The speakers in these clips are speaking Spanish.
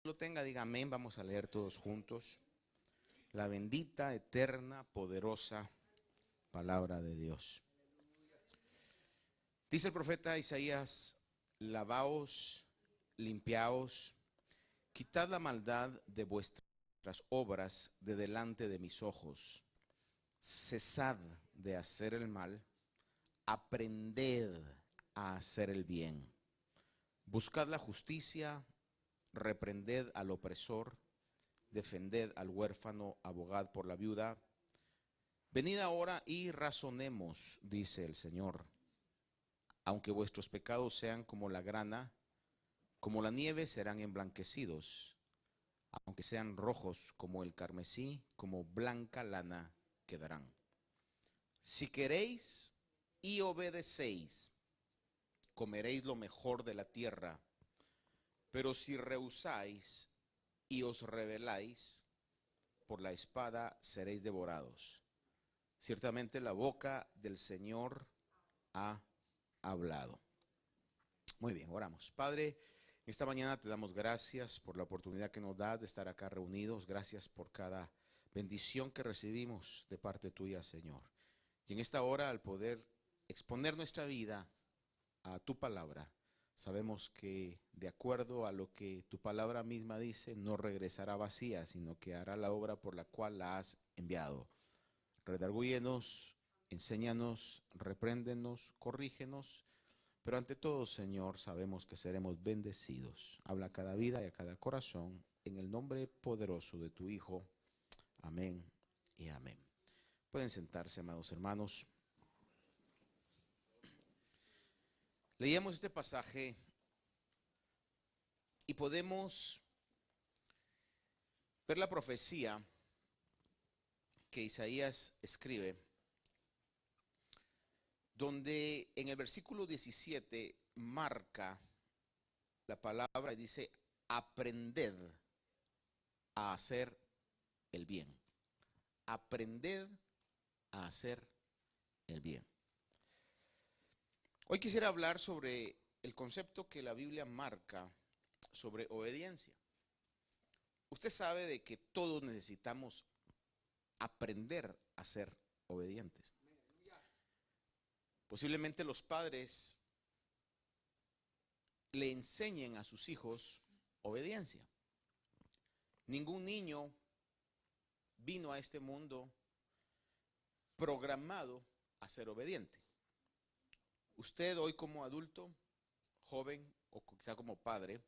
lo tenga, diga amén. Vamos a leer todos juntos la bendita, eterna, poderosa palabra de Dios. Dice el profeta Isaías: lavaos, limpiaos, quitad la maldad de vuestras obras de delante de mis ojos. Cesad de hacer el mal, aprended a hacer el bien. Buscad la justicia, reprended al opresor, defended al huérfano, abogad por la viuda. Venid ahora y razonemos, dice el Señor. Aunque vuestros pecados sean como la grana, como la nieve serán emblanquecidos. Aunque sean rojos como el carmesí, como blanca lana quedarán. Si queréis y obedecéis, comeréis lo mejor de la tierra. Pero si rehusáis y os rebeláis, por la espada seréis devorados. Ciertamente la boca del Señor ha hablado. Muy bien, oramos. Padre, esta mañana te damos gracias por la oportunidad que nos das de estar acá reunidos. Gracias por cada bendición que recibimos de parte tuya, Señor. Y en esta hora, al poder exponer nuestra vida a tu palabra, sabemos que de acuerdo a lo que tu palabra misma dice, no regresará vacía, sino que hará la obra por la cual la has enviado. Redargúyenos, enséñanos, repréndenos, corrígenos, pero ante todo, Señor, sabemos que seremos bendecidos. Habla a cada vida y a cada corazón, en el nombre poderoso de tu Hijo. Amén y amén. Pueden sentarse, amados hermanos. Leíamos este pasaje y podemos ver la profecía que Isaías escribe, donde en el versículo 17 marca la palabra y dice: aprended a hacer el bien. Aprended a hacer el bien. Hoy quisiera hablar sobre el concepto que la Biblia marca sobre obediencia. Usted sabe de que todos necesitamos aprender a ser obedientes. Posiblemente los padres le enseñen a sus hijos obediencia. Ningún niño vino a este mundo programado a ser obediente. Usted hoy como adulto, joven o quizá como padre,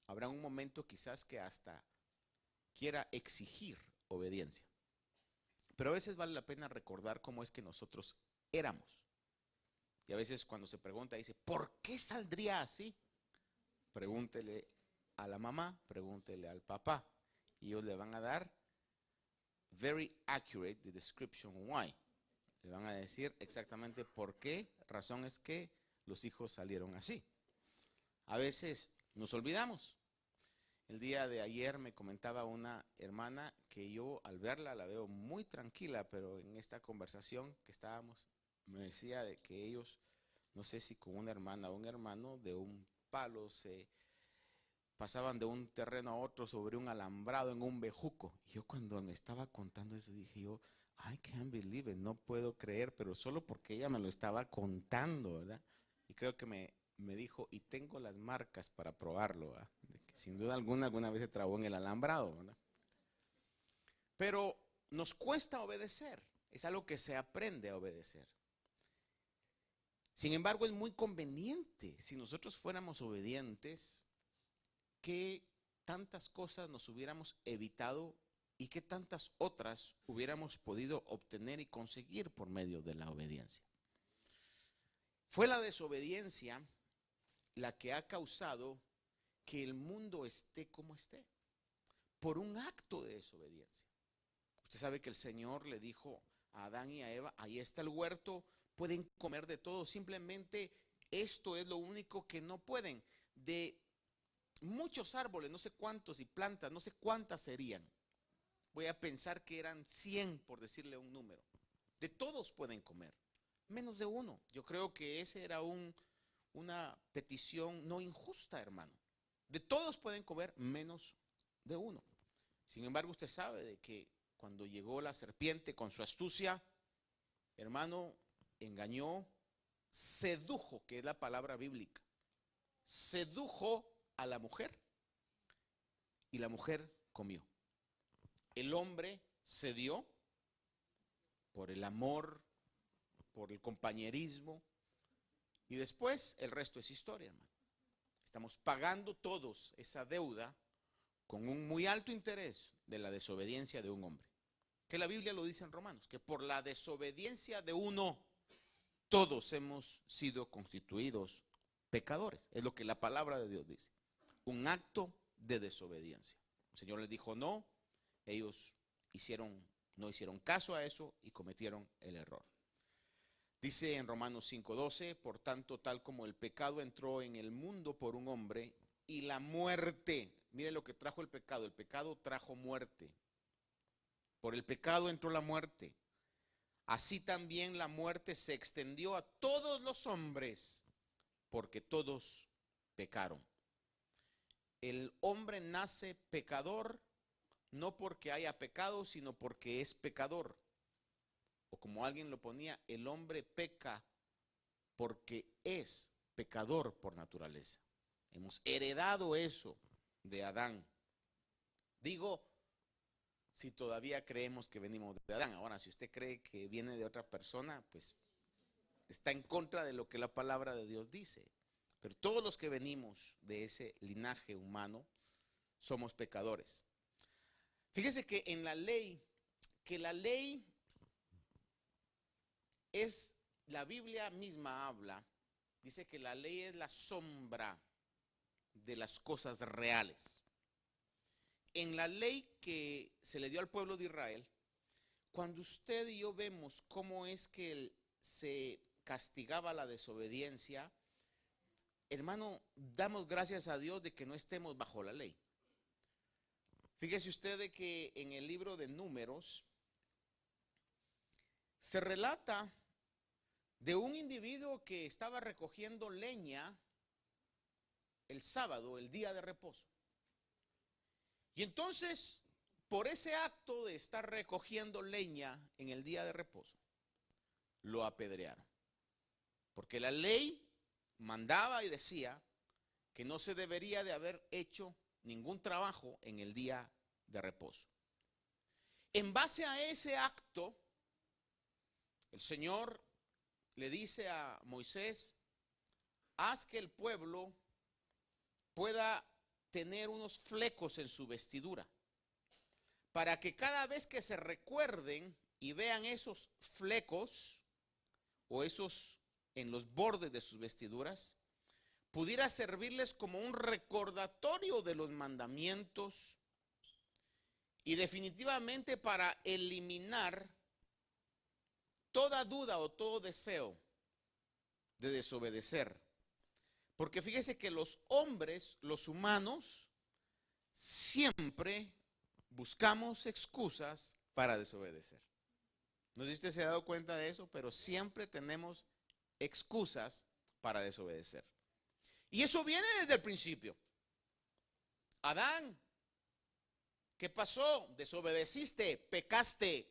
habrá un momento quizás que hasta quiera exigir obediencia. Pero a veces vale la pena recordar cómo es que nosotros éramos. Y a veces cuando se pregunta, dice: ¿por qué saldría así? Pregúntele a la mamá, pregúntele al papá. Y ellos le van a dar very accurate the description why. Le van a decir exactamente por qué razón es que los hijos salieron así. A veces nos olvidamos. El día de ayer me comentaba una hermana que yo al verla la veo muy tranquila, pero en esta conversación que estábamos me decía de que ellos, no sé si con una hermana o un hermano, de un palo se pasaban de un terreno a otro sobre un alambrado en un bejuco. Y yo cuando me estaba contando eso dije yo: I can't believe it, no puedo creer, pero solo porque ella me lo estaba contando, ¿verdad? Y creo que me dijo: y tengo las marcas para probarlo, ¿verdad? De que sin duda alguna vez se trabó en el alambrado, ¿verdad? Pero nos cuesta obedecer, es algo que se aprende a obedecer. Sin embargo, es muy conveniente, si nosotros fuéramos obedientes, que tantas cosas nos hubiéramos evitado y que tantas otras hubiéramos podido obtener y conseguir por medio de la obediencia. Fue la desobediencia la que ha causado que el mundo esté como esté, por un acto de desobediencia. Usted sabe que el Señor le dijo a Adán y a Eva: ahí está el huerto, pueden comer de todo, simplemente esto es lo único que no pueden. De muchos árboles, no sé cuántos, y plantas, no sé cuántas serían. Voy a pensar que eran 100, por decirle un número. De todos pueden comer, menos de uno. Yo creo que ese era una petición no injusta, hermano. De todos pueden comer menos de uno. Sin embargo, usted sabe de que cuando llegó la serpiente con su astucia, hermano, engañó, sedujo, que es la palabra bíblica, sedujo a la mujer y la mujer comió. El hombre cedió por el amor, por el compañerismo, y después el resto es historia, hermano. Estamos pagando todos esa deuda con un muy alto interés de la desobediencia de un hombre. Que la Biblia lo dice en Romanos, que por la desobediencia de uno, todos hemos sido constituidos pecadores. Es lo que la palabra de Dios dice. Un acto de desobediencia. El Señor les dijo no, ellos no hicieron caso a eso y cometieron el error. Dice en Romanos 5:12, por tanto, tal como el pecado entró en el mundo por un hombre y la muerte, mire lo que trajo el pecado trajo muerte. Por el pecado entró la muerte. Así también la muerte se extendió a todos los hombres, porque todos pecaron. El hombre nace pecador, no porque haya pecado, sino porque es pecador. O como alguien lo ponía, el hombre peca porque es pecador por naturaleza. Hemos heredado eso de Adán. Digo, si todavía creemos que venimos de Adán. Ahora, si usted cree que viene de otra persona, pues está en contra de lo que la palabra de Dios dice. Pero todos los que venimos de ese linaje humano somos pecadores. Fíjese que en la ley, es, la Biblia misma habla, dice que la ley es la sombra de las cosas reales. En la ley que se le dio al pueblo de Israel, cuando usted y yo vemos cómo es que se castigaba la desobediencia, hermano, damos gracias a Dios de que no estemos bajo la ley. Fíjese usted de que en el libro de Números se relata de un individuo que estaba recogiendo leña el sábado, el día de reposo. Y entonces, por ese acto de estar recogiendo leña en el día de reposo, lo apedrearon. Porque la ley mandaba y decía que no se debería de haber hecho ningún trabajo en el día de reposo. En base a ese acto, el Señor le dice a Moisés, haz que el pueblo pueda tener unos flecos en su vestidura, para que cada vez que se recuerden y vean esos flecos o esos en los bordes de sus vestiduras, pudiera servirles como un recordatorio de los mandamientos y definitivamente para eliminar toda duda o todo deseo de desobedecer. Porque fíjese que los hombres, los humanos, siempre buscamos excusas para desobedecer. No sé si usted se ha dado cuenta de eso, pero siempre tenemos excusas para desobedecer. Y eso viene desde el principio. Adán, ¿qué pasó? Desobedeciste, pecaste.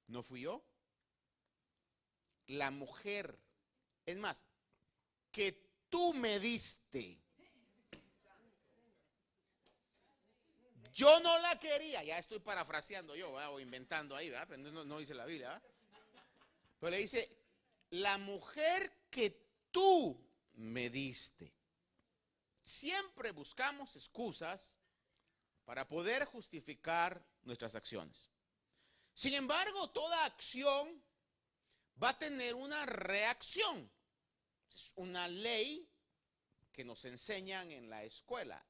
¿No fui yo? La mujer, es más, que tú me diste. Yo no la quería, ya estoy parafraseando yo, ¿verdad? O inventando ahí, ¿verdad? Pero no dice la Biblia, ¿verdad? Pero le dice, la mujer que tú me diste. Siempre buscamos excusas para poder justificar nuestras acciones. Sin embargo, toda acción va a tener una reacción. Es una ley que nos enseñan en la escuela.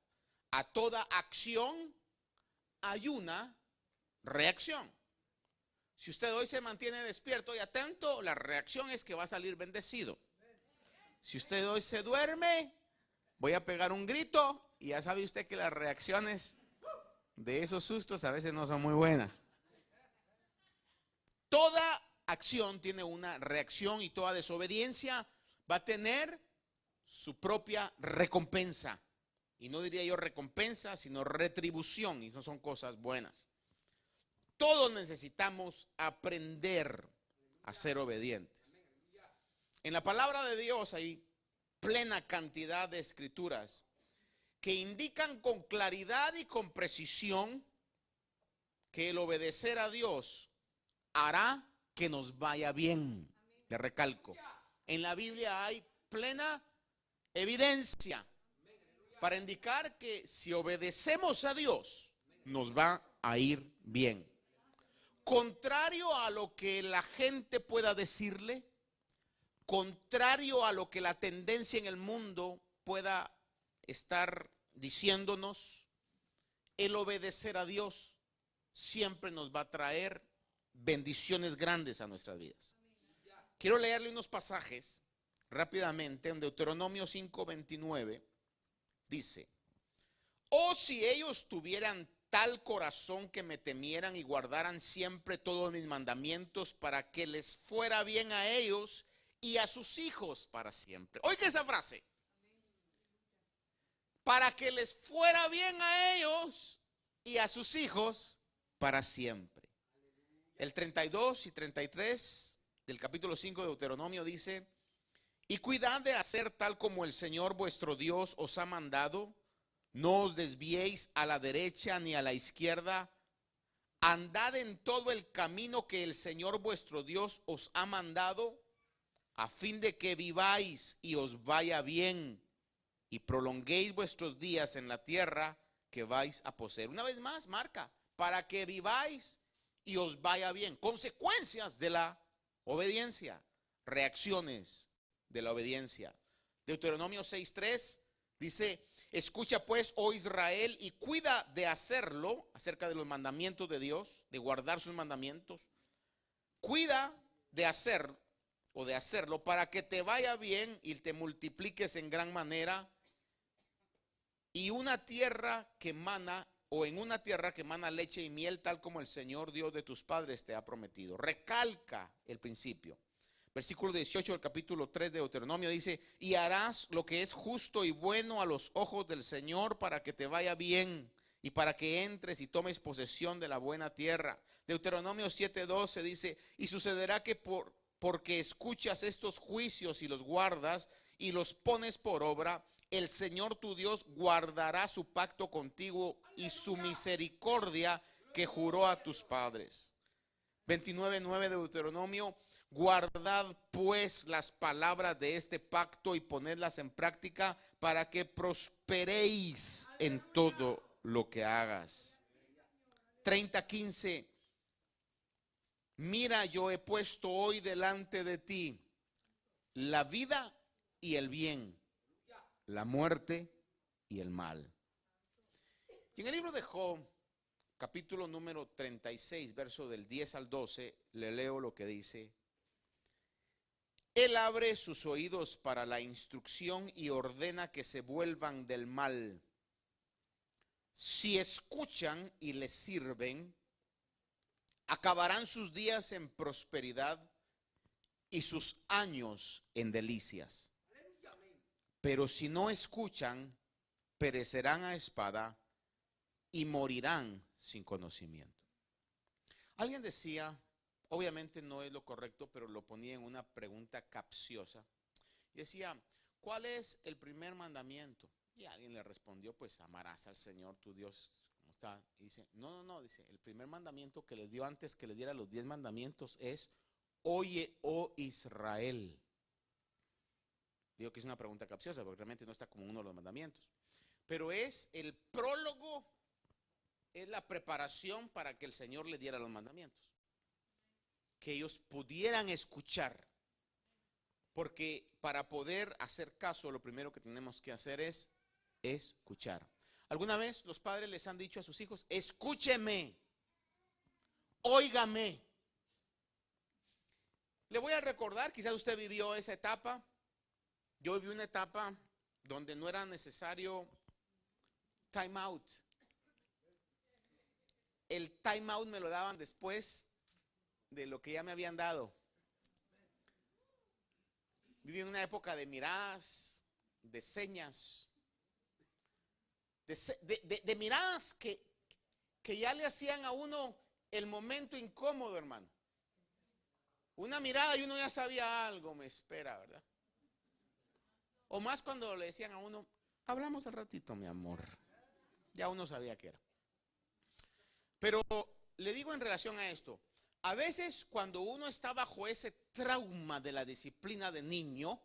A toda acción hay una reacción. Si usted hoy se mantiene despierto y atento, la reacción es que va a salir bendecido. Si usted hoy se duerme, voy a pegar un grito y ya sabe usted que las reacciones de esos sustos a veces no son muy buenas. Toda acción tiene una reacción y toda desobediencia va a tener su propia recompensa. Y no diría yo recompensa, sino retribución. Y no son cosas buenas. Todos necesitamos aprender a ser obedientes. En la palabra de Dios hay plena cantidad de escrituras que indican con claridad y con precisión que el obedecer a Dios hará que nos vaya bien. Le recalco, en la Biblia hay plena evidencia para indicar que si obedecemos a Dios, nos va a ir bien. Contrario a lo que la gente pueda decirle, contrario a lo que la tendencia en el mundo pueda estar diciéndonos, el obedecer a Dios siempre nos va a traer bendiciones grandes a nuestras vidas. Quiero leerle unos pasajes rápidamente. En Deuteronomio 5:29 dice: oh, si ellos tuvieran tal corazón que me temieran y guardaran siempre todos mis mandamientos, para que les fuera bien a ellos y a sus hijos para siempre. Oiga esa frase: para que les fuera bien a ellos y a sus hijos para siempre. El 32 y 33 del capítulo 5 de Deuteronomio dice: y cuidad de hacer tal como el Señor vuestro Dios os ha mandado. No os desviéis a la derecha ni a la izquierda. Andad en todo el camino que el Señor vuestro Dios os ha mandado, a fin de que viváis y os vaya bien, y prolonguéis vuestros días en la tierra que vais a poseer. Una vez más, marca: para que viváis y os vaya bien. Consecuencias de la obediencia, reacciones de la obediencia. Deuteronomio 6:3 dice: escucha pues, oh Israel, y cuida de hacerlo, acerca de los mandamientos de Dios, de guardar sus mandamientos. Cuida de hacer o de hacerlo para que te vaya bien y te multipliques en gran manera, y una tierra que emana, o en una tierra que emana leche y miel, tal como el Señor Dios de tus padres te ha prometido. Recalca el principio. Versículo 18 del capítulo 3 de Deuteronomio dice: y harás lo que es justo y bueno a los ojos del Señor, para que te vaya bien y para que entres y tomes posesión de la buena tierra. Deuteronomio 7:12 dice: y sucederá que porque escuchas estos juicios y los guardas y los pones por obra, el Señor tu Dios guardará su pacto contigo y su misericordia que juró a tus padres. 29:9 de Deuteronomio: guardad pues las palabras de este pacto y ponedlas en práctica, para que prosperéis en todo lo que hagas. 30:15: mira, yo he puesto hoy delante de ti la vida y el bien, la muerte y el mal. Y en el libro de Job, capítulo número 36, verso del 10 al 12, le leo lo que dice: él abre sus oídos para la instrucción y ordena que se vuelvan del mal. Si escuchan y les sirven, acabarán sus días en prosperidad y sus años en delicias. Pero si no escuchan, perecerán a espada y morirán sin conocimiento. Alguien decía, obviamente no es lo correcto, pero lo ponía en una pregunta capciosa. Y decía: ¿cuál es el primer mandamiento? Y alguien le respondió: pues amarás al Señor tu Dios. ¿Cómo está? Y dice: no, dice, el primer mandamiento que les dio antes que les diera los 10 mandamientos es: oye, oh Israel. Digo que es una pregunta capciosa porque realmente no está como uno de los mandamientos. Pero es el prólogo, es la preparación para que el Señor le diera los mandamientos. Que ellos pudieran escuchar. Porque para poder hacer caso, lo primero que tenemos que hacer es escuchar. ¿Alguna vez los padres les han dicho a sus hijos: escúcheme, óigame? Le voy a recordar, quizás usted vivió esa etapa. Yo viví una etapa donde no era necesario time out. El time out me lo daban después de lo que ya me habían dado. Viví en una época de miradas, de señas, de miradas que ya le hacían a uno el momento incómodo, hermano. Una mirada y uno ya sabía algo me espera, ¿verdad? O más cuando le decían a uno, hablamos al ratito, mi amor. Ya uno sabía qué era. Pero le digo en relación a esto, a veces cuando uno está bajo ese trauma de la disciplina de niño,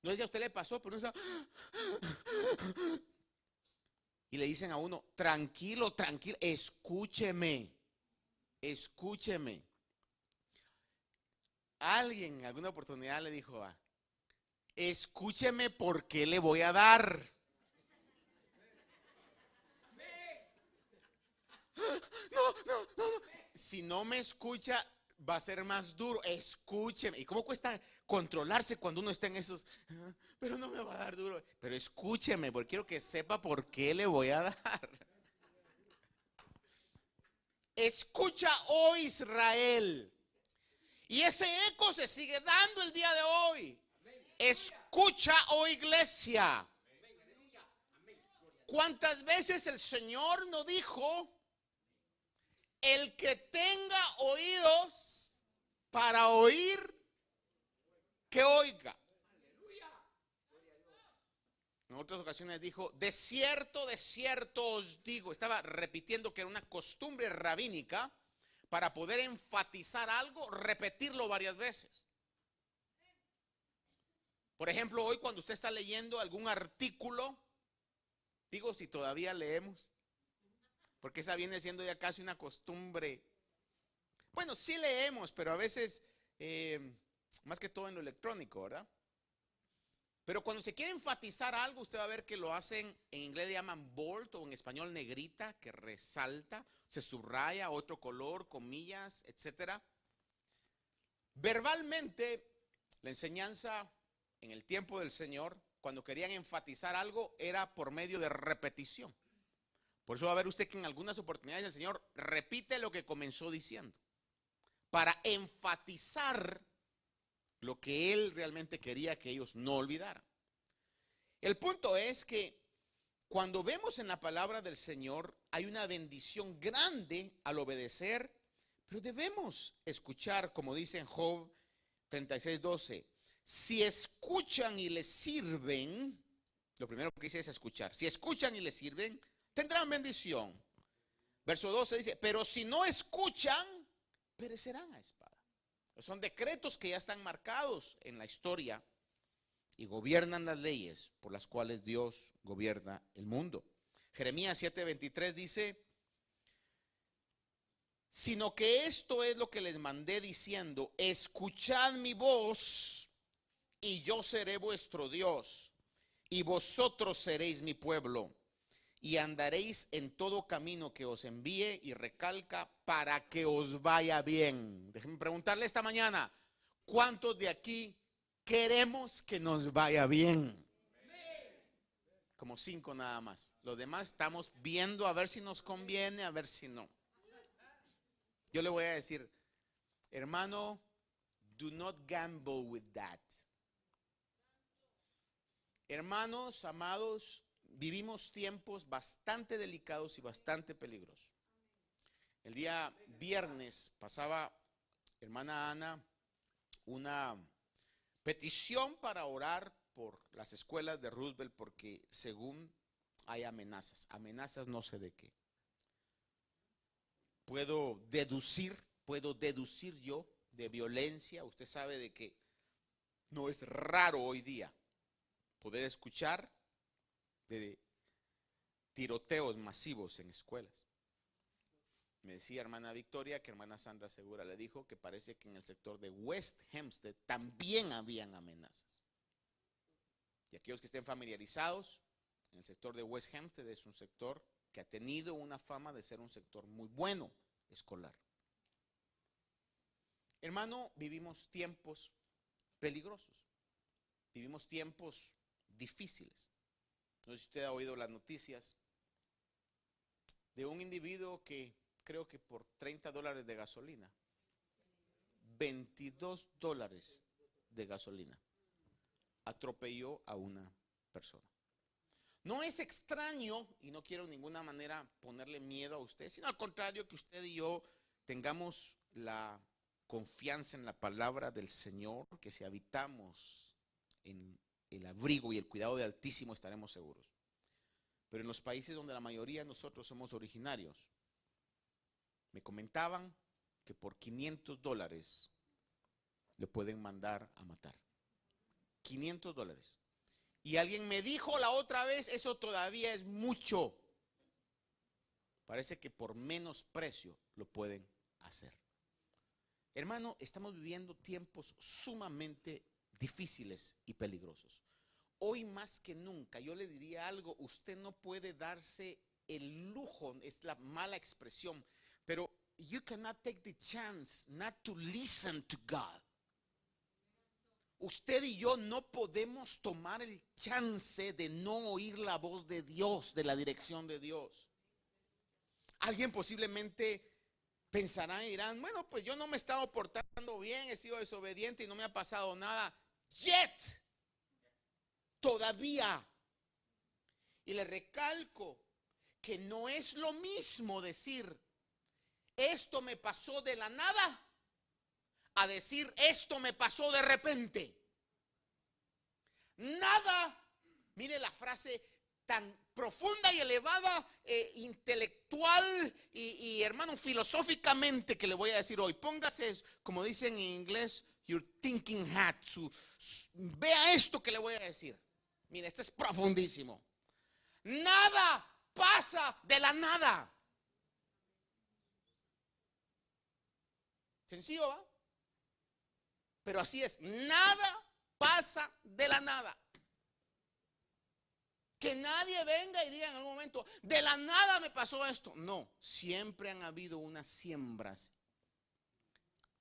no sé si a usted le pasó, pero uno está, y le dicen a uno, tranquilo, tranquilo, escúcheme, escúcheme. Alguien en alguna oportunidad le dijo, escúcheme porque le voy a dar. No. Si no me escucha, va a ser más duro. Escúcheme. ¿Y cómo cuesta controlarse cuando uno está en esos? Pero no me va a dar duro. Pero escúcheme, porque quiero que sepa por qué le voy a dar. Escucha, oh Israel. Y ese eco se sigue dando el día de hoy. Escucha, oh iglesia. ¿Cuántas veces el Señor nos dijo? El que tenga oídos para oír, que oiga. En otras ocasiones dijo, de cierto os digo. Estaba repitiendo que era una costumbre rabínica para poder enfatizar algo, repetirlo varias veces. Por ejemplo, hoy cuando usted está leyendo algún artículo, digo si todavía leemos, porque esa viene siendo ya casi una costumbre. Bueno, sí leemos, pero a veces, más que todo en lo electrónico, ¿verdad? Pero cuando se quiere enfatizar algo, usted va a ver que lo hacen, en inglés le llaman bold o en español negrita, que resalta, se subraya, otro color, comillas, etcétera. Verbalmente, la enseñanza en el tiempo del Señor, cuando querían enfatizar algo, era por medio de repetición. Por eso va a ver usted que en algunas oportunidades el Señor repite lo que comenzó diciendo, para enfatizar lo que Él realmente quería que ellos no olvidaran. El punto es que cuando vemos en la palabra del Señor hay una bendición grande al obedecer, pero debemos escuchar, como dice en Job 36:12, si escuchan y les sirven, lo primero que dice es escuchar, si escuchan y les sirven, tendrán bendición. Verso 12 dice, pero si no escuchan, perecerán a espada. Son decretos que ya están marcados en la historia y gobiernan las leyes por las cuales Dios gobierna el mundo. Jeremías 7:23 dice, sino que esto es lo que les mandé diciendo, escuchad mi voz y yo seré vuestro Dios y vosotros seréis mi pueblo y andaréis en todo camino que os envíe, y recalca, para que os vaya bien. Déjenme preguntarle esta mañana, ¿cuántos de aquí queremos que nos vaya bien? Como 5 nada más. Los demás estamos viendo a ver si nos conviene, a ver si no. Yo le voy a decir, hermano, do not gamble with that. Hermanos, amados, vivimos tiempos bastante delicados y bastante peligrosos. El día viernes pasaba, hermana Ana, una petición para orar por las escuelas de Roosevelt porque según hay amenazas no sé de qué. Puedo deducir yo de violencia. Usted sabe de que no es raro hoy día poder escuchar de tiroteos masivos en escuelas. Me decía hermana Victoria que hermana Sandra Segura le dijo que parece que en el sector de West Hempstead también habían amenazas. Y aquellos que estén familiarizados, en el sector de West Hempstead es un sector que ha tenido una fama de ser un sector muy bueno escolar. Hermano, vivimos tiempos peligrosos, vivimos tiempos difíciles. No sé si usted ha oído las noticias de un individuo que creo que por $30 de gasolina, $22 de gasolina, atropelló a una persona. No es extraño, y no quiero de ninguna manera ponerle miedo a usted, sino al contrario, que usted y yo tengamos la confianza en la palabra del Señor, que si habitamos en el abrigo y el cuidado del Altísimo estaremos seguros. Pero en los países donde la mayoría de nosotros somos originarios, me comentaban que por $500 le pueden mandar a matar. $500. Y alguien me dijo la otra vez, eso todavía es mucho. Parece que por menos precio lo pueden hacer. Hermano, estamos viviendo tiempos sumamente difíciles y peligrosos. Hoy más que nunca, yo le diría algo, usted no puede darse el lujo, es la mala expresión, pero you cannot take the chance not to listen to God. Usted y yo no podemos tomar el chance de no oír la voz de Dios, de la dirección de Dios. Alguien posiblemente pensará y dirán, bueno, pues yo no me he estado portando bien, he sido desobediente y no me ha pasado nada. Yet, todavía. Y le recalco que no es lo mismo decir, esto me pasó de la nada, a decir, esto me pasó de repente. Nada, mire la frase tan profunda y elevada, intelectual y hermano, filosóficamente que le voy a decir hoy. Póngase, como dicen en inglés, your thinking hat. Vea esto que le voy a decir. Mire, esto es profundísimo. Nada pasa de la nada. Sencillo, ¿va? Pero así es, nada pasa de la nada. Que nadie venga y diga en algún momento, de la nada me pasó esto. No, siempre han habido unas siembras.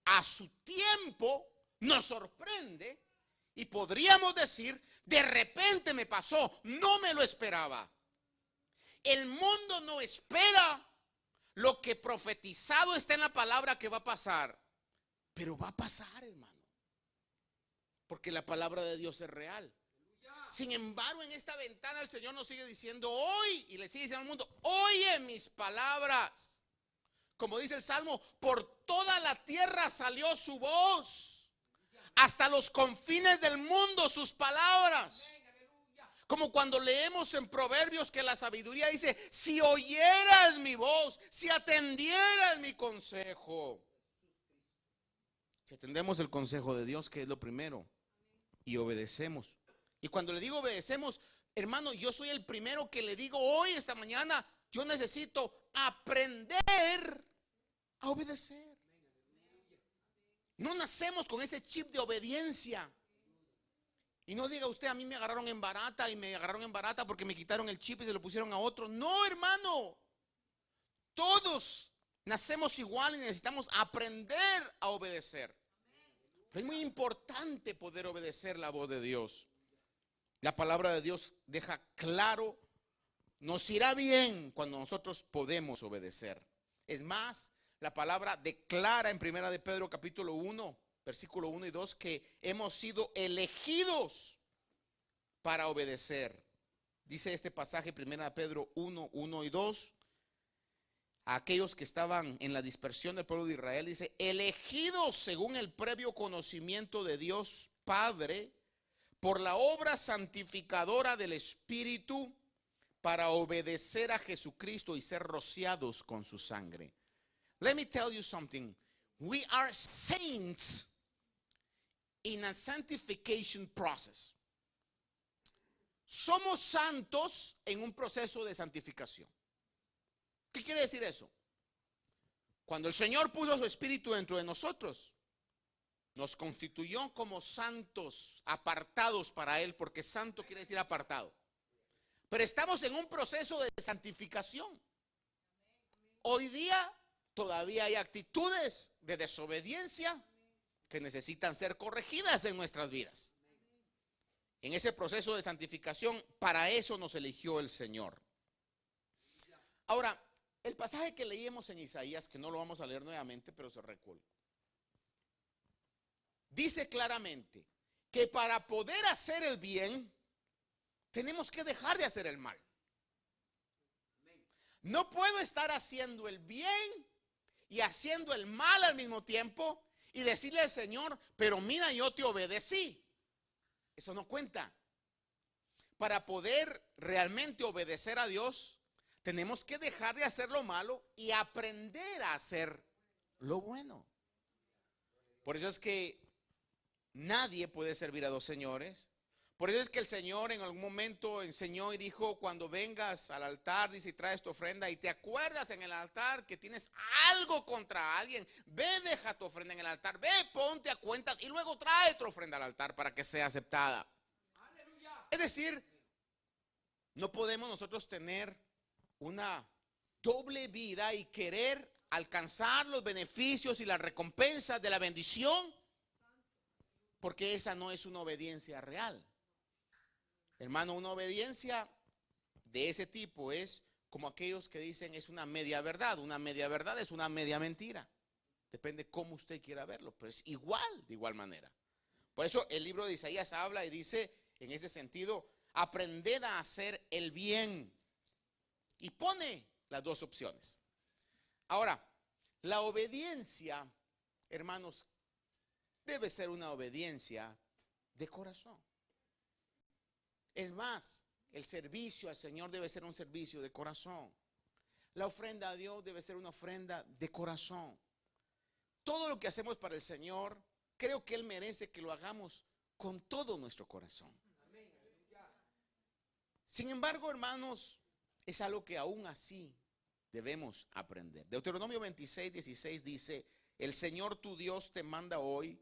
A su tiempo nos sorprende y podríamos decir, de repente me pasó, no me lo esperaba. El mundo no espera lo que profetizado está en la palabra que va a pasar, pero va a pasar, hermano, porque la palabra de Dios es real. Sin embargo, en esta ventana el Señor nos sigue diciendo hoy, y le sigue diciendo al mundo, oye mis palabras. Como dice el Salmo, por toda la tierra salió su voz, hasta los confines del mundo sus palabras. Como cuando leemos en Proverbios que la sabiduría dice, si oyeras mi voz, si atendieras mi consejo. Si atendemos el consejo de Dios, que es lo primero, y obedecemos. Y cuando le digo obedecemos, hermano, yo soy el primero que le digo hoy, esta mañana, yo necesito aprender a obedecer. No nacemos con ese chip de obediencia. Y no diga usted, a mí me agarraron en barata y me agarraron en barata porque me quitaron el chip y se lo pusieron a otro. No, hermano. Todos nacemos igual y necesitamos aprender a obedecer. Pero es muy importante poder obedecer la voz de Dios. La palabra de Dios deja claro, nos irá bien cuando nosotros podemos obedecer. Es más, la palabra declara en Primera de Pedro capítulo 1, versículo 1 y 2, que hemos sido elegidos para obedecer. Dice este pasaje, Primera de Pedro 1, 1 y 2, a aquellos que estaban en la dispersión del pueblo de Israel, dice, elegidos según el previo conocimiento de Dios Padre, por la obra santificadora del Espíritu, para obedecer a Jesucristo y ser rociados con su sangre. Let me tell you something. We are saints in a sanctification process. Somos santos en un proceso de santificación. ¿Qué quiere decir eso? Cuando el Señor puso su Espíritu dentro de nosotros, nos constituyó como santos, apartados para Él, porque santo quiere decir apartado. Pero estamos en un proceso de santificación. Hoy día todavía hay actitudes de desobediencia que necesitan ser corregidas en nuestras vidas. En ese proceso de santificación, para eso nos eligió el Señor. Ahora, el pasaje que leímos en Isaías, que no lo vamos a leer nuevamente, pero se recuerda, dice claramente que para poder hacer el bien, tenemos que dejar de hacer el mal. No puedo estar haciendo el bien y haciendo el mal al mismo tiempo y decirle al Señor, pero mira, yo te obedecí. Eso no cuenta. Para poder realmente obedecer a Dios, tenemos que dejar de hacer lo malo y aprender a hacer lo bueno. Por eso es que nadie puede servir a dos señores. Por eso es que el Señor en algún momento enseñó y dijo, cuando vengas al altar, dice, y traes tu ofrenda y te acuerdas en el altar que tienes algo contra alguien, ve, deja tu ofrenda en el altar, ve, ponte a cuentas y luego trae tu ofrenda al altar para que sea aceptada. Es decir, no podemos nosotros tener una doble vida y querer alcanzar los beneficios y las recompensas de la bendición, porque esa no es una obediencia real. Hermano, una obediencia de ese tipo es como aquellos que dicen es una media verdad. Una media verdad es una media mentira. Depende cómo usted quiera verlo, pero es igual, de igual manera. Por eso el libro de Isaías habla y dice en ese sentido, aprended a hacer el bien. Y pone las dos opciones. Ahora, la obediencia, hermanos, debe ser una obediencia de corazón. Es más, el servicio al Señor debe ser un servicio de corazón. La ofrenda a Dios debe ser una ofrenda de corazón. Todo lo que hacemos para el Señor, creo que Él merece que lo hagamos con todo nuestro corazón. Sin embargo, hermanos, es algo que aún así debemos aprender. Deuteronomio 26:16 dice, el Señor tu Dios te manda hoy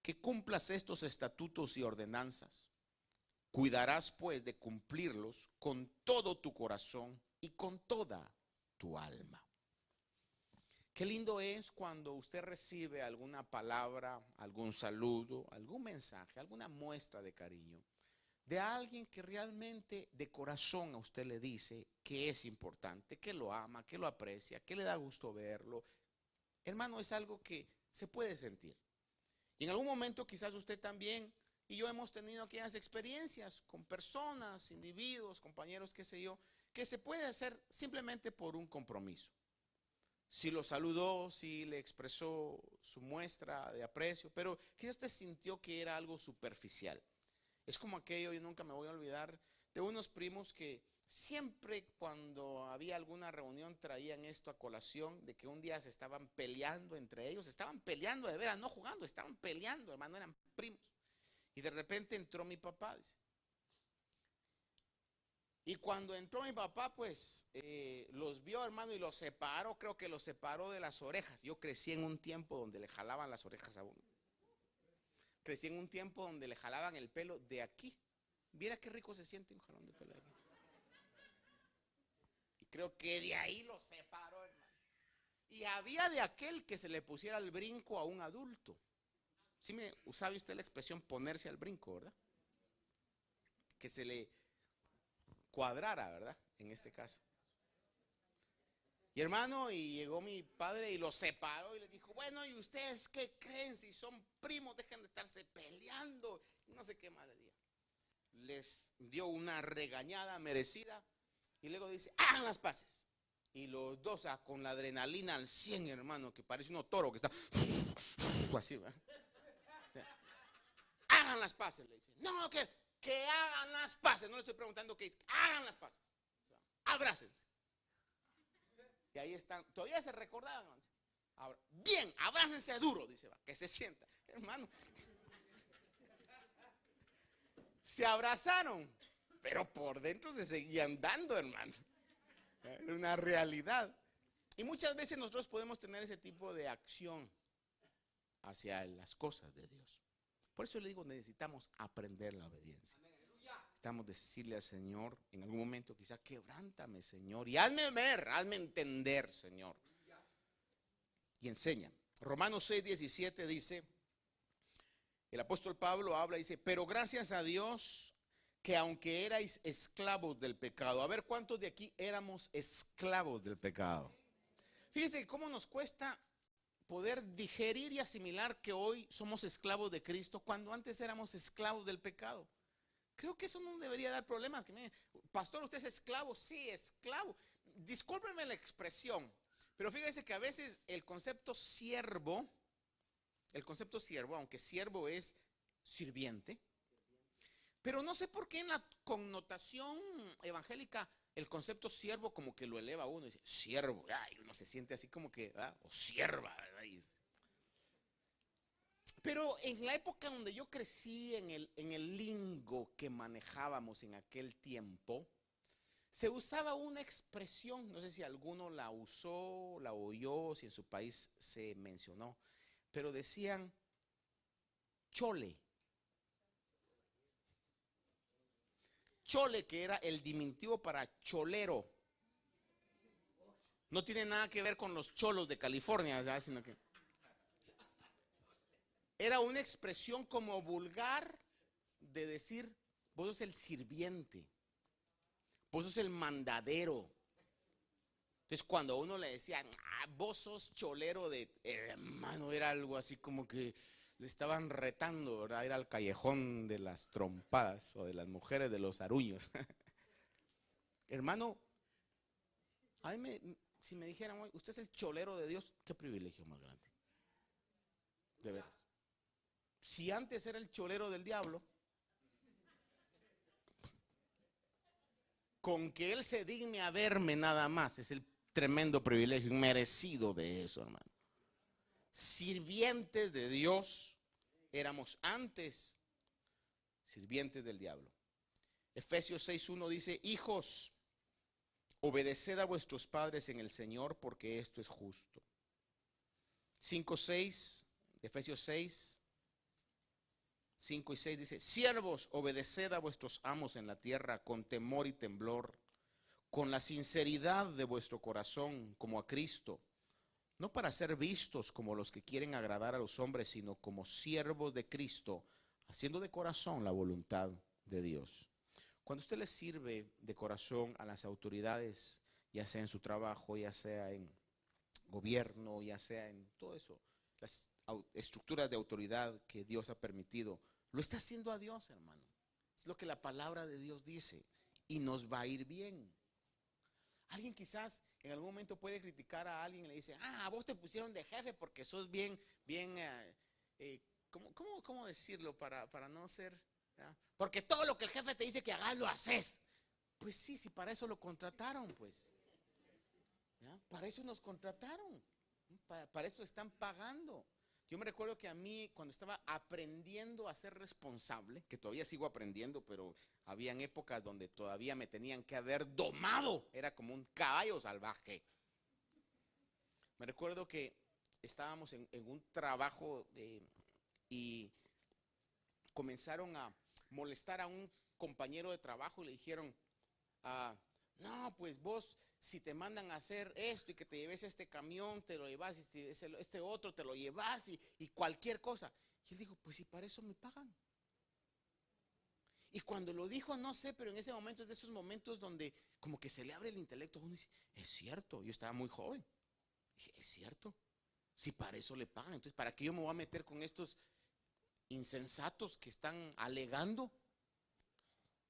que cumplas estos estatutos y ordenanzas. Cuidarás pues de cumplirlos con todo tu corazón y con toda tu alma. Qué lindo es cuando usted recibe alguna palabra, algún saludo, algún mensaje, alguna muestra de cariño de alguien que realmente de corazón a usted le dice que es importante, que lo ama, que lo aprecia, que le da gusto verlo. Hermano, es algo que se puede sentir. Y en algún momento quizás usted también y yo hemos tenido aquellas experiencias con personas, individuos, compañeros, qué sé yo, que se puede hacer simplemente por un compromiso. Si lo saludó, si le expresó su muestra de aprecio, pero quizás usted sintió que era algo superficial. Es como aquello, yo nunca me voy a olvidar, de unos primos que siempre cuando había alguna reunión traían esto a colación, de que un día se estaban peleando entre ellos, estaban peleando de veras, no jugando, estaban peleando, hermano, eran primos. Y de repente entró mi papá, dice. Y cuando entró mi papá, pues los vio, hermano, y los separó, creo que los separó de las orejas. Yo crecí en un tiempo donde le jalaban las orejas a uno. Crecí en un tiempo donde le jalaban el pelo de aquí. Viera qué rico se siente un jalón de pelo de aquí. Y creo que de ahí lo separó, hermano. Y había de aquel que se le pusiera el brinco a un adulto. Sí me usaba usted la expresión ponerse al brinco, ¿verdad? Que se le cuadrara, ¿verdad? En este caso. Y hermano, y llegó mi padre y lo separó y le dijo, bueno, ¿y ustedes qué creen? Si son primos, dejen de estarse peleando. No sé qué más le diga. Les dio una regañada merecida y luego dice, hagan las paces. Y los dos con la adrenalina al 100, hermano, que parece un toro que está así, ¿verdad? Hagan las paces, le dice. No, que hagan las paces. No le estoy preguntando qué dice. Hagan las paces. O sea, abrácense. Y ahí están. Todavía se recordaban. Ahora, bien, abrácense duro, dice, va, que se sienta. Hermano. Se abrazaron, pero por dentro se seguían dando, hermano. Era una realidad. Y muchas veces nosotros podemos tener ese tipo de acción hacia las cosas de Dios. Por eso le digo, necesitamos aprender la obediencia. Necesitamos decirle al Señor en algún momento, quizá, quebrántame, Señor, y hazme ver, hazme entender, Señor. Y enseña. Romanos 6:17 dice, el apóstol Pablo habla y dice, pero gracias a Dios que aunque erais esclavos del pecado. A ver, ¿cuántos de aquí éramos esclavos del pecado? Fíjense cómo nos cuesta poder digerir y asimilar que hoy somos esclavos de Cristo cuando antes éramos esclavos del pecado. Creo que eso no debería dar problemas. Pastor, ¿usted es esclavo? Sí, esclavo. Discúlpeme la expresión, pero fíjese que a veces el concepto siervo, aunque siervo es sirviente, pero no sé por qué en la connotación evangélica el concepto siervo como que lo eleva a uno. Dice, siervo, ay, uno se siente así como que, ¿verdad? O sierva, ¿verdad? Pero en la época donde yo crecí, en el lingo que manejábamos en aquel tiempo, se usaba una expresión, no sé si alguno la usó, la oyó, si en su país se mencionó, pero decían chole. Chole, que era el diminutivo para cholero. No tiene nada que ver con los cholos de California, ¿verdad? Sino que era una expresión como vulgar de decir, vos sos el sirviente, vos sos el mandadero. Entonces cuando a uno le decían, vos sos cholero de hermano, era algo así como que le estaban retando, ¿verdad? Era el callejón de las trompadas o de las mujeres de los aruños. Hermano, si me dijeran, usted es el cholero de Dios, qué privilegio más grande. De veras. Si antes era el cholero del diablo, con que él se digne a verme nada más, es el tremendo privilegio inmerecido de eso, hermano. Sirvientes de Dios éramos antes sirvientes del diablo. Efesios 6:1 dice, hijos, obedeced a vuestros padres en el Señor, porque esto es justo. 5:6, Efesios 6, 5 y 6 dice, siervos, obedeced a vuestros amos en la tierra con temor y temblor, con la sinceridad de vuestro corazón, como a Cristo, no para ser vistos como los que quieren agradar a los hombres, sino como siervos de Cristo, haciendo de corazón la voluntad de Dios. Cuando usted le sirve de corazón a las autoridades, ya sea en su trabajo, ya sea en gobierno, ya sea en todo eso, las estructuras de autoridad que Dios ha permitido, lo está haciendo a Dios, hermano. Es lo que la palabra de Dios dice y nos va a ir bien. Alguien quizás en algún momento puede criticar a alguien y le dice, vos te pusieron de jefe porque sos bien, ¿cómo decirlo para no ser? ¿Ya? Porque todo lo que el jefe te dice que hagas, lo haces. Pues sí, si para eso lo contrataron, pues. ¿Ya? Para eso nos contrataron. Para eso están pagando. Yo me recuerdo que a mí, cuando estaba aprendiendo a ser responsable, que todavía sigo aprendiendo, pero habían épocas donde todavía me tenían que haber domado. Era como un caballo salvaje. Me recuerdo que estábamos en un trabajo y comenzaron a molestar a un compañero de trabajo y le dijeron, no, pues vos, si te mandan a hacer esto y que te lleves este camión, te lo llevas, y este otro te lo llevas y cualquier cosa. Y él dijo, pues si para eso me pagan. Y cuando lo dijo, no sé, pero en ese momento es de esos momentos donde como que se le abre el intelecto. Uno dice, es cierto, yo estaba muy joven. Dije, es cierto, si para eso le pagan. Entonces, ¿para qué yo me voy a meter con estos insensatos que están alegando?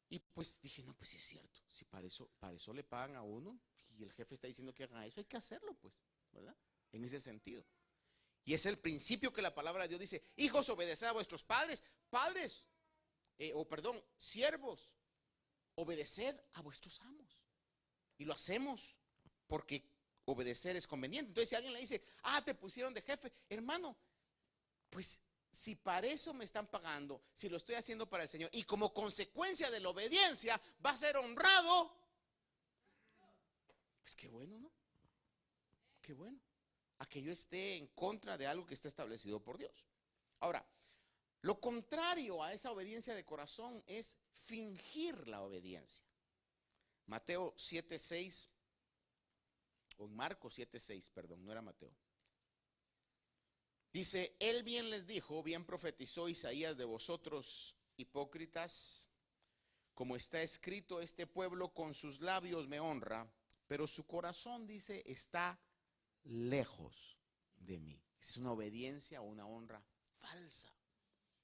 Y pues dije, no, pues sí es cierto, si para eso le pagan a uno y el jefe está diciendo que haga eso, hay que hacerlo, pues, ¿verdad? En ese sentido. Y es el principio que la palabra de Dios dice, hijos, obedeced a vuestros padres, siervos, obedeced a vuestros amos. Y lo hacemos porque obedecer es conveniente. Entonces, si alguien le dice, te pusieron de jefe, hermano, pues si para eso me están pagando, si lo estoy haciendo para el Señor y como consecuencia de la obediencia va a ser honrado, pues qué bueno, ¿no? Qué bueno. A que yo esté en contra de algo que está establecido por Dios. Ahora, lo contrario a esa obediencia de corazón es fingir la obediencia. Mateo 7:6, o Marcos 7:6, perdón, no era Mateo. Dice, él bien les dijo, bien profetizó Isaías de vosotros, hipócritas, como está escrito, este pueblo con sus labios me honra, pero su corazón, dice, está lejos de mí. Esa es una obediencia o una honra falsa.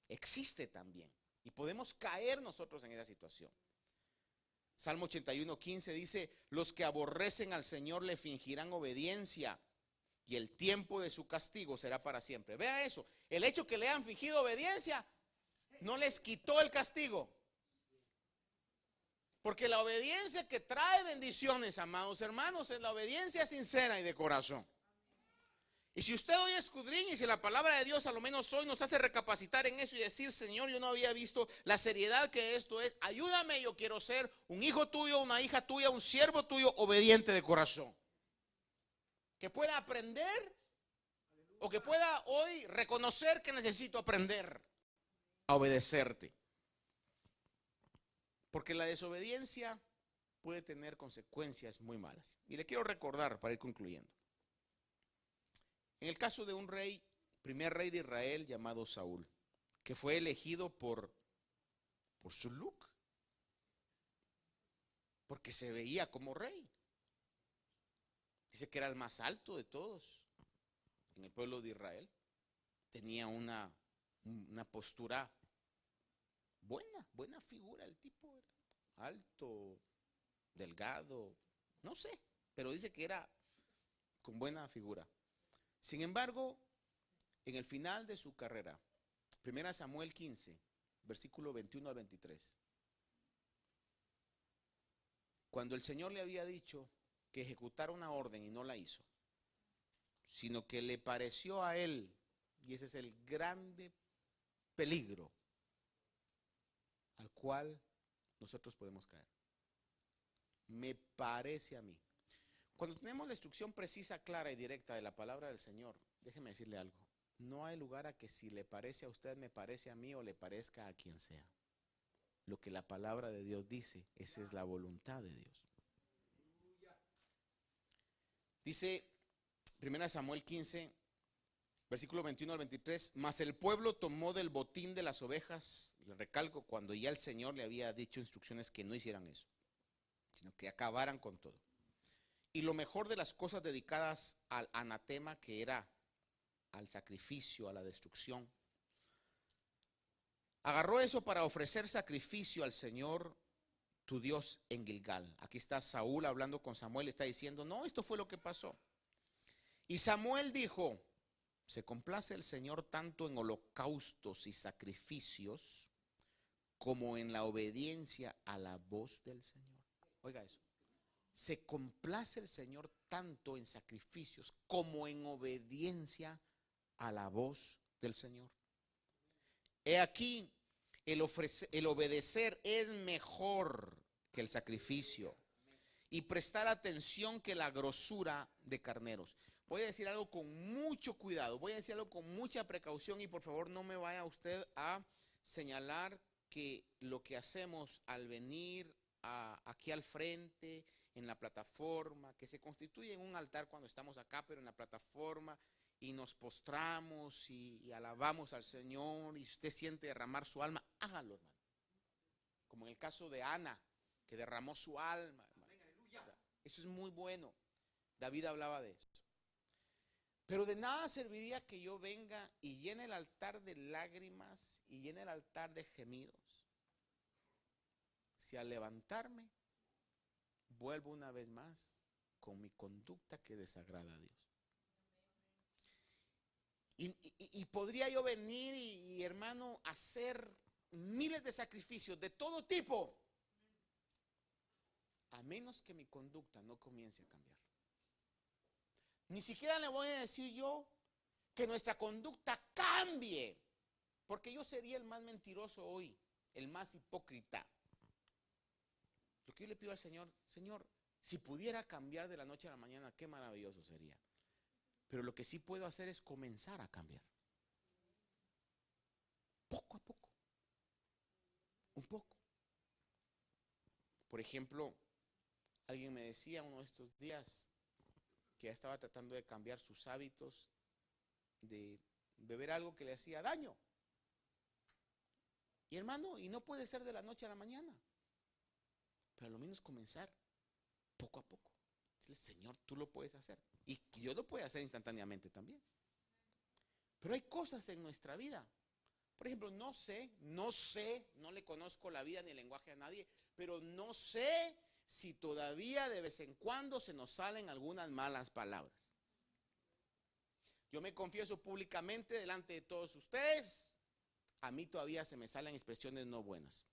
Existe también. Y podemos caer nosotros en esa situación. Salmo 81:15 dice: los que aborrecen al Señor le fingirán obediencia, y el tiempo de su castigo será para siempre. Vea eso, el hecho que le han fingido obediencia no les quitó el castigo. Porque la obediencia que trae bendiciones, amados hermanos, es la obediencia sincera y de corazón. Y si usted hoy escudriña y si la palabra de Dios a lo menos hoy nos hace recapacitar en eso y decir: Señor, yo no había visto la seriedad que esto es, ayúdame, yo quiero ser un hijo tuyo, una hija tuya, un siervo tuyo obediente de corazón, que pueda aprender o que pueda hoy reconocer que necesito aprender a obedecerte, porque la desobediencia puede tener consecuencias muy malas. Y le quiero recordar para ir concluyendo. En el caso de un rey, primer rey de Israel llamado Saúl, que fue elegido por su look, porque se veía como rey. Dice que era el más alto de todos en el pueblo de Israel. Tenía una postura buena figura el tipo, era alto, delgado, no sé, pero dice que era con buena figura. Sin embargo, en el final de su carrera, 1 Samuel 15, versículo 21 al 23, cuando el Señor le había dicho que ejecutara una orden y no la hizo, sino que le pareció a él, y ese es el grande peligro al cual nosotros podemos caer. Me parece a mí. Cuando tenemos la instrucción precisa, clara y directa de la palabra del Señor, déjeme decirle algo: no hay lugar a que si le parece a usted, me parece a mí o le parezca a quien sea. Lo que la palabra de Dios dice, esa es la voluntad de Dios. Dice 1 Samuel 15, versículo 21 al 23, mas el pueblo tomó del botín de las ovejas, le recalco, cuando ya el Señor le había dicho instrucciones que no hicieran eso, sino que acabaran con todo. Y lo mejor de las cosas dedicadas al anatema, que era al sacrificio, a la destrucción, agarró eso para ofrecer sacrificio al Señor tu Dios en Gilgal. Aquí está Saúl hablando con Samuel, está diciendo: no, esto fue lo que pasó. Y Samuel dijo: se complace el Señor tanto en holocaustos y sacrificios como en la obediencia a la voz del Señor. Oiga eso. Se complace el Señor tanto en sacrificios como en obediencia a la voz del Señor. He aquí, el obedecer es mejor que el sacrificio, y prestar atención que la grosura de carneros. Voy a decir algo con mucho cuidado, voy a decir algo con mucha precaución, y por favor no me vaya usted a señalar que lo que hacemos al venir aquí al frente, en la plataforma, que se constituye en un altar cuando estamos acá, pero en la plataforma, y nos postramos y alabamos al Señor, y usted siente derramar su alma, hágalo, hermano. Como en el caso de Ana, que derramó su alma, hermano. Eso es muy bueno. David hablaba de eso. Pero de nada serviría que yo venga y llene el altar de lágrimas y llene el altar de gemidos, si al levantarme vuelvo una vez más con mi conducta que desagrada a Dios. Y podría yo venir y hermano, hacer miles de sacrificios de todo tipo, a menos que mi conducta no comience a cambiar. Ni siquiera le voy a decir yo que nuestra conducta cambie, porque yo sería el más mentiroso hoy, el más hipócrita. Lo que yo le pido al Señor: Señor, si pudiera cambiar de la noche a la mañana, qué maravilloso sería. Pero lo que sí puedo hacer es comenzar a cambiar. Poco a poco. Un poco. Por ejemplo, alguien me decía uno de estos días que ya estaba tratando de cambiar sus hábitos de beber algo que le hacía daño. Y hermano, y no puede ser de la noche a la mañana, pero al menos comenzar poco a poco. Decirle: Señor, tú lo puedes hacer. Y Dios lo puede hacer instantáneamente también. Pero hay cosas en nuestra vida. Por ejemplo, no sé, no le conozco la vida ni el lenguaje a nadie, pero no sé si todavía de vez en cuando se nos salen algunas malas palabras. Yo me confieso públicamente delante de todos ustedes, a mí todavía se me salen expresiones no buenas.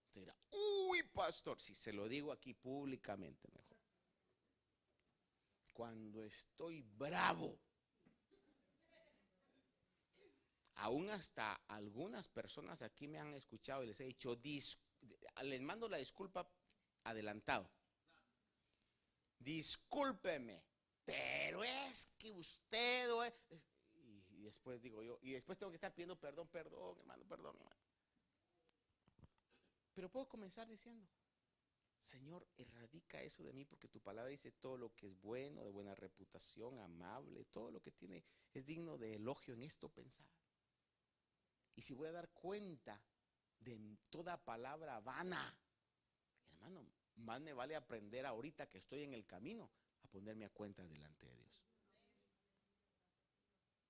Usted dirá, uy, pastor, si se lo digo aquí públicamente mejor. Cuando estoy bravo, aún hasta algunas personas aquí me han escuchado y les he dicho, les mando la disculpa adelantado. Discúlpeme, pero es que usted... Y después digo yo, y después tengo que estar pidiendo perdón, hermano, perdón, hermano. Pero puedo comenzar diciendo, Señor, erradica eso de mí, porque tu palabra dice todo lo que es bueno, de buena reputación, amable, todo lo que tiene es digno de elogio, en esto pensar. Y si voy a dar cuenta de toda palabra vana, hermano, más me vale aprender ahorita que estoy en el camino a ponerme a cuenta delante de Dios.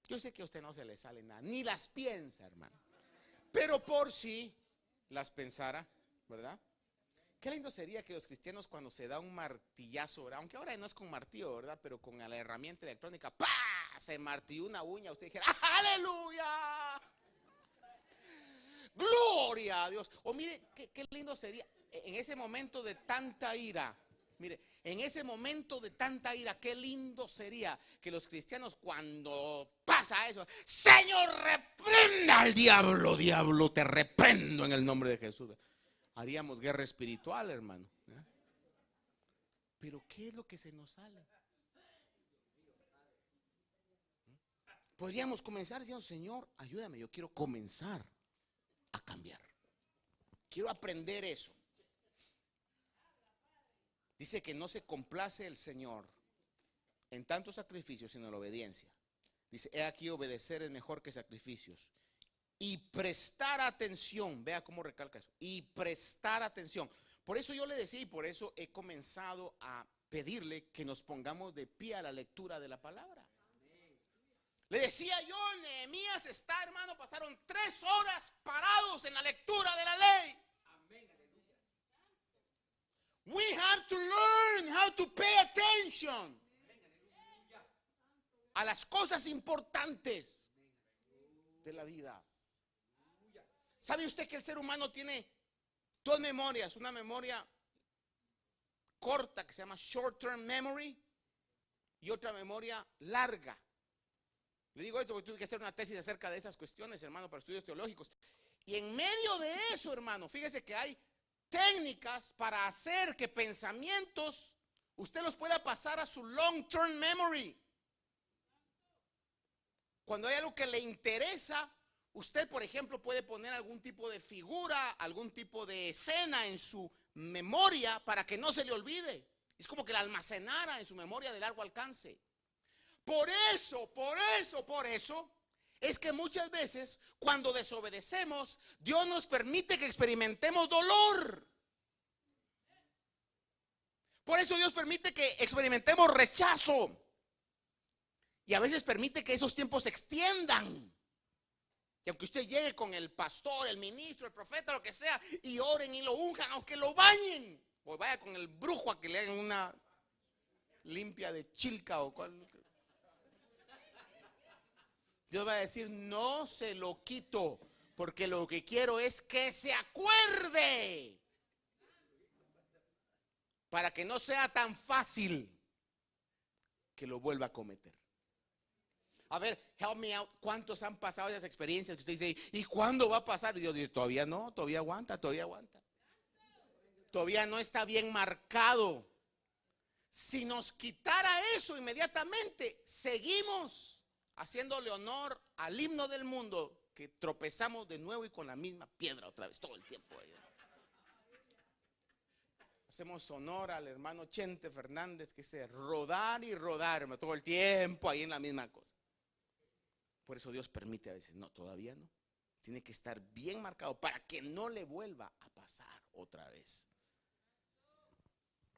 Yo sé que a usted no se le sale nada, ni las piensa, hermano, pero por si las pensara, ¿verdad? Qué lindo sería que los cristianos, cuando se da un martillazo, ¿verdad? Aunque ahora no es con martillo, ¿verdad? Pero con la herramienta electrónica, ¡pah!, se martilló una uña, usted dijera, ¡aleluya! ¡Gloria a Dios! O mire, qué lindo sería en ese momento de tanta ira. Mire, en ese momento de tanta ira, qué lindo sería que los cristianos, cuando pasa eso, Señor, reprenda al diablo, diablo, te reprendo en el nombre de Jesús. Haríamos guerra espiritual, hermano. Pero ¿qué es lo que se nos sale? Podríamos comenzar diciendo, Señor, ayúdame, yo quiero comenzar a cambiar. Quiero aprender eso. Dice que no se complace el Señor en tantos sacrificios, sino en la obediencia. Dice, he aquí, obedecer es mejor que sacrificios. Y prestar atención, vea cómo recalca eso, y prestar atención. Por eso yo le decía, y por eso he comenzado a pedirle que nos pongamos de pie a la lectura de la palabra. Le decía yo, Nehemías está, hermano, pasaron 3 horas parados en la lectura de la ley. We have to learn how to pay attention a las cosas importantes de la vida. ¿Sabe usted que el ser humano tiene 2 memorias? Una memoria corta que se llama short term memory y otra memoria larga. Le digo esto porque tuve que hacer una tesis acerca de esas cuestiones, hermano, para estudios teológicos. Y en medio de eso, hermano, fíjese que hay técnicas para hacer que pensamientos usted los pueda pasar a su long term memory. Cuando hay algo que le interesa, usted, por ejemplo, puede poner algún tipo de figura, algún tipo de escena en su memoria para que no se le olvide. Es como que la almacenara en su memoria de largo alcance. Por eso es que muchas veces cuando desobedecemos, Dios nos permite que experimentemos dolor. Por eso Dios permite que experimentemos rechazo. Y a veces permite que esos tiempos se extiendan. Y aunque usted llegue con el pastor, el ministro, el profeta, lo que sea, y oren y lo unjan, aunque lo bañen, o vaya con el brujo a que le hagan una limpia de chilca o cual. Dios va a decir, no se lo quito, porque lo que quiero es que se acuerde, para que no sea tan fácil que lo vuelva a cometer. A ver, help me out. ¿Cuántos han pasado esas experiencias que usted dice, ¿y cuándo va a pasar? Y Dios dice, todavía no, todavía aguanta. Todavía no está bien marcado. Si nos quitara eso inmediatamente, seguimos haciéndole honor al himno del mundo, que tropezamos de nuevo y con la misma piedra otra vez, todo el tiempo. Hacemos honor al hermano Chente Fernández, que dice rodar y rodar, todo el tiempo ahí en la misma cosa. Por eso Dios permite a veces, no, todavía no. Tiene que estar bien marcado para que no le vuelva a pasar otra vez.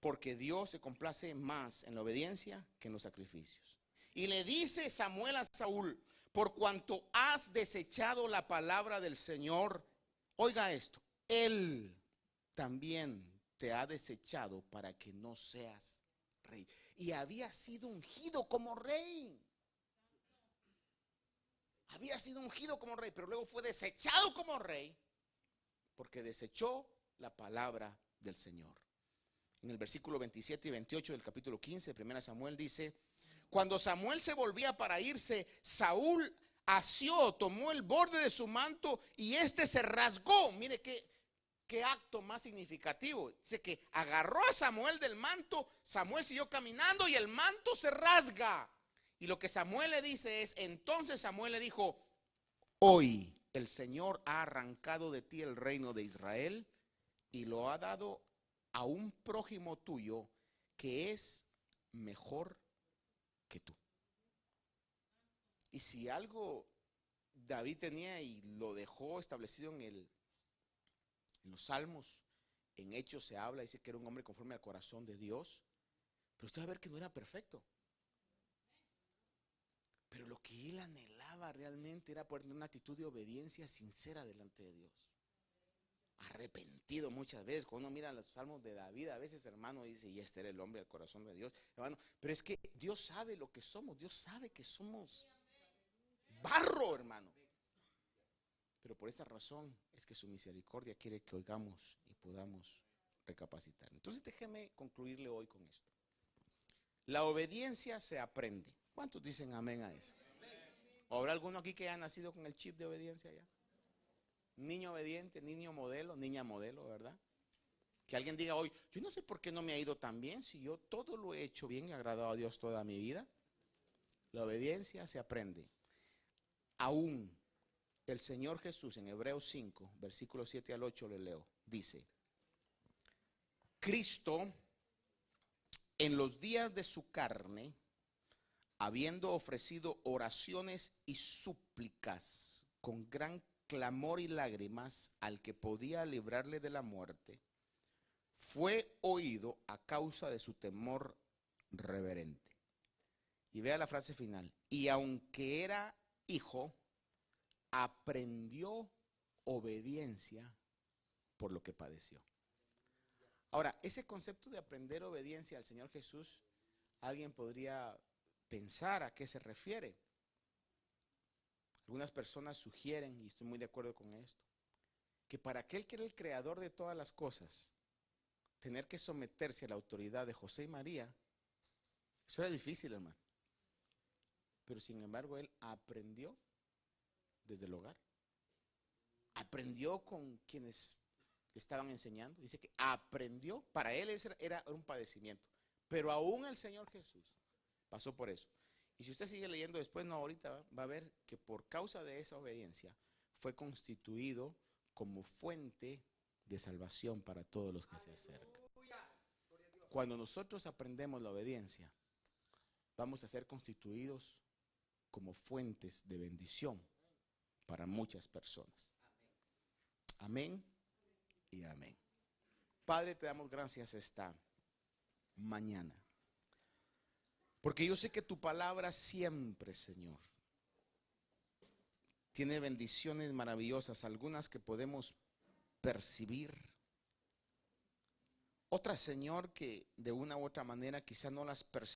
Porque Dios se complace más en la obediencia que en los sacrificios. Y le dice Samuel a Saúl, por cuanto has desechado la palabra del Señor, oiga esto, Él también te ha desechado para que no seas rey. Y había sido ungido como rey. Había sido ungido como rey, pero luego fue desechado como rey porque desechó la palabra del Señor. En el versículo 27 y 28 del capítulo 15 de 1 Samuel dice: cuando Samuel se volvía para irse, Saúl asió, tomó el borde de su manto y este se rasgó. Mire qué acto más significativo. Dice que agarró a Samuel del manto, Samuel siguió caminando y el manto se rasga. Y lo que Samuel le dice es, entonces Samuel le dijo: hoy el Señor ha arrancado de ti el reino de Israel y lo ha dado a un prójimo tuyo que es mejor que tú. Y si algo David tenía y lo dejó establecido en los Salmos, en Hechos se habla, dice que era un hombre conforme al corazón de Dios, pero usted va a ver que no era perfecto. Pero lo que él anhelaba realmente era poder tener una actitud de obediencia sincera delante de Dios. Arrepentido muchas veces. Cuando uno mira los salmos de David, a veces, hermano, dice, y este era el hombre del corazón de Dios, hermano. Pero es que Dios sabe lo que somos. Dios sabe que somos barro, hermano. Pero por esa razón es que su misericordia quiere que oigamos y podamos recapacitar. Entonces déjeme concluirle hoy con esto. La obediencia se aprende. ¿Cuántos dicen amén a eso? ¿Habrá alguno aquí que haya nacido con el chip de obediencia ya? Niño obediente, niño modelo, niña modelo, ¿verdad? Que alguien diga hoy, yo no sé por qué no me ha ido tan bien, si yo todo lo he hecho bien y agradado a Dios toda mi vida. La obediencia se aprende. Aún el Señor Jesús en Hebreos 5, versículos 7 al 8 le leo, dice: Cristo en los días de su carne, habiendo ofrecido oraciones y súplicas con gran clamor y lágrimas al que podía librarle de la muerte, fue oído a causa de su temor reverente. Y vea la frase final: y aunque era hijo, aprendió obediencia por lo que padeció. Ahora, ese concepto de aprender obediencia al Señor Jesús, alguien podría pensar a qué se refiere. Algunas personas sugieren, y estoy muy de acuerdo con esto, que para aquel que era el creador de todas las cosas, tener que someterse a la autoridad de José y María, eso era difícil, hermano. Pero sin embargo, él aprendió desde el hogar. Aprendió con quienes le estaban enseñando. Dice que aprendió, para él era un padecimiento. Pero aún el Señor Jesús pasó por eso. Y si usted sigue leyendo después, no ahorita, va a ver que por causa de esa obediencia fue constituido como fuente de salvación para todos los que se acercan. Cuando nosotros aprendemos la obediencia, vamos a ser constituidos como fuentes de bendición para muchas personas. Amén y amén. Padre, te damos gracias esta mañana, porque yo sé que tu palabra siempre, Señor, tiene bendiciones maravillosas, algunas que podemos percibir, otras, Señor, que de una u otra manera quizá no las percibimos.